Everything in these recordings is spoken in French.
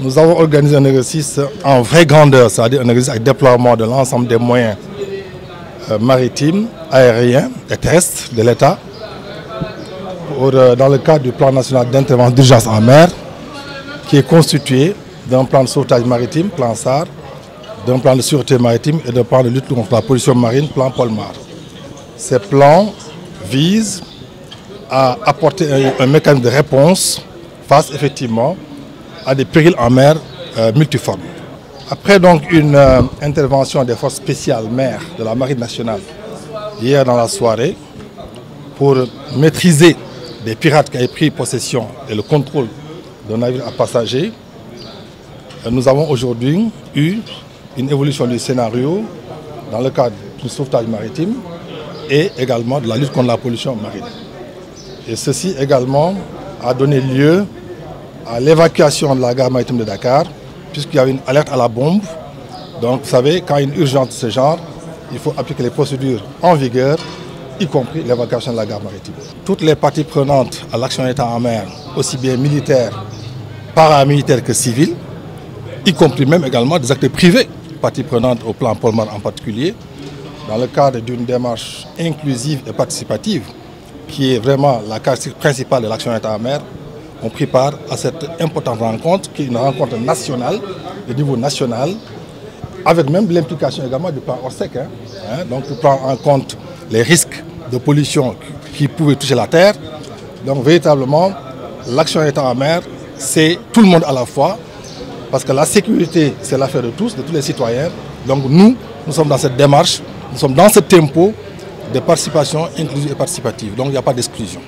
Nous avons organisé un exercice en vraie grandeur, c'est-à-dire un exercice avec déploiement de l'ensemble des moyens maritimes, aériens et terrestres de l'État dans le cadre du plan national d'intervention d'urgence en mer qui est constitué d'un plan de sauvetage maritime, plan SAR, d'un plan de sûreté maritime et d'un plan de lutte contre la pollution marine, plan Polmar. Ces plans visent à apporter un mécanisme de réponse face effectivement à des périls en mer multiformes. Après donc une intervention des forces spéciales mer de la Marine nationale hier dans la soirée pour maîtriser des pirates qui avaient pris possession et le contrôle d'un navire à passagers, nous avons aujourd'hui eu une évolution du scénario dans le cadre du sauvetage maritime et également de la lutte contre la pollution marine. Et ceci également a donné lieu à l'évacuation de la gare maritime de Dakar, puisqu'il y avait une alerte à la bombe. Donc vous savez, quand il y a une urgence de ce genre, il faut appliquer les procédures en vigueur, y compris l'évacuation de la gare maritime. Toutes les parties prenantes à l'action d'État en mer, aussi bien militaires, paramilitaires que civils, y compris même également des acteurs privés, parties prenantes au plan Polmar en particulier, dans le cadre d'une démarche inclusive et participative, qui est vraiment la caractéristique principale de l'action d'État en mer, ont pris part à cette importante rencontre, qui est une rencontre nationale, de niveau national, avec même l'implication également du plan ORSEC, donc pour prendre en compte les risques de pollution qui pouvaient toucher la terre. Donc véritablement, l'action d'État en mer, c'est tout le monde à la fois, parce que la sécurité, c'est l'affaire de tous les citoyens. Donc nous sommes dans cette démarche, nous sommes dans ce tempo de participation inclusive et participative. Donc il n'y a pas d'exclusion.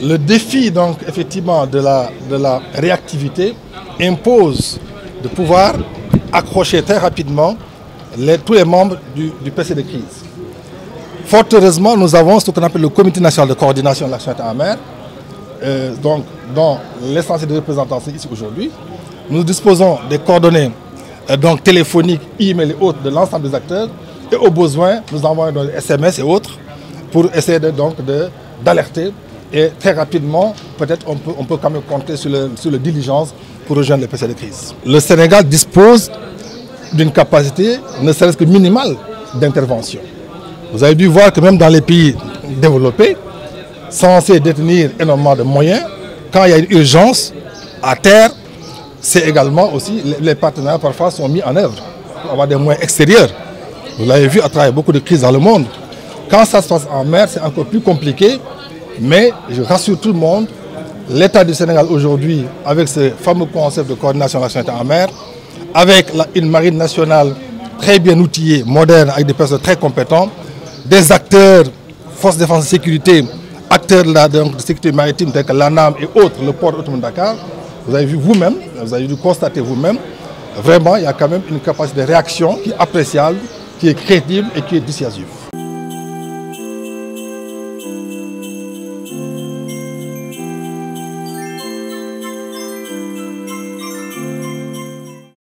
Le défi donc effectivement de la réactivité impose de pouvoir accrocher très rapidement tous les membres du PC de crise. Fort heureusement, nous avons ce qu'on appelle le Comité national de coordination de l'action d'État en mer, dont l'essentiel des représentants sont ici aujourd'hui. Nous disposons des coordonnées téléphoniques, e-mail et autres de l'ensemble des acteurs. Et au besoin, nous envoyons des SMS et autres pour essayer d'alerter. Et très rapidement, peut-être on peut quand même compter sur le diligence pour rejoindre les PC de crise. Le Sénégal dispose d'une capacité, ne serait-ce que minimale, d'intervention. Vous avez dû voir que même dans les pays développés, censés détenir énormément de moyens, quand il y a une urgence à terre, c'est également aussi, les partenaires parfois sont mis en œuvre pour avoir des moyens extérieurs. Vous l'avez vu à travers beaucoup de crises dans le monde. Quand ça se passe en mer, c'est encore plus compliqué, mais je rassure tout le monde, l'État du Sénégal aujourd'hui, avec ce fameux concept de coordination de l'action d'État en mer, avec une marine nationale très bien outillée, moderne, avec des personnes très compétentes, des acteurs, forces de défense et sécurité, acteurs de sécurité maritime tels que l'ANAM et autres, le port autonome de Dakar, vous avez vu vous-même, vous avez dû constater vous-même, vraiment il y a quand même une capacité de réaction qui est appréciable, qui est crédible et qui est dissuasive.